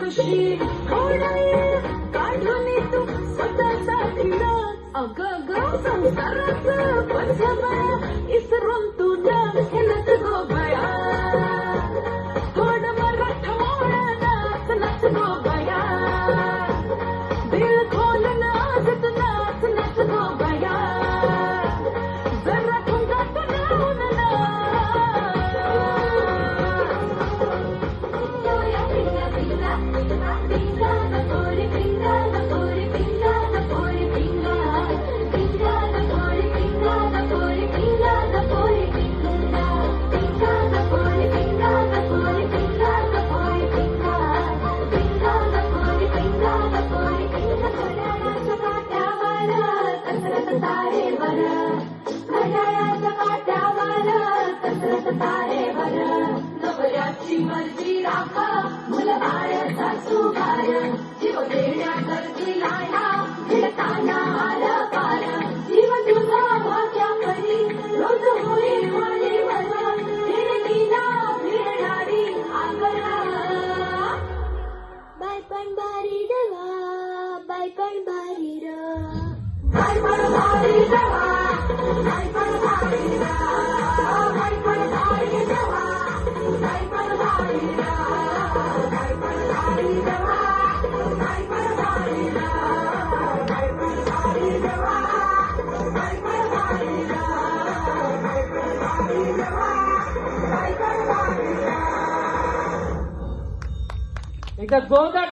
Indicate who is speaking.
Speaker 1: कशी ओढाई काढून तू स्वतःसाठी अग संसाराचं पंचमया इसरून तुझ्या हेलत गो बया थोडं मराठा मोळा नाच नाच गो बया दिल खोल नाचत नाच नाच गो बया जरा ठुमकात लावून ना नवऱ्याची मर्जी राखा मुलं बाळ सासू बाळ जीव देण्या करती लाया भिडताना आलं पार जीव तुझा भाग्या करी रोज होई वाली मला भिडतीला भिडणारी आकरा बायपण बारी देवा बायपण बारी र बायपण बारी देवा बायपण बारी र बायपण बारी देवा बायपण बारी र बायपण बारी देवा बायपण बारी र बायपण बारी देवा बायपण बारी र बायपण बारी देवा बायपण बारी र
Speaker 2: एकदा जोरदार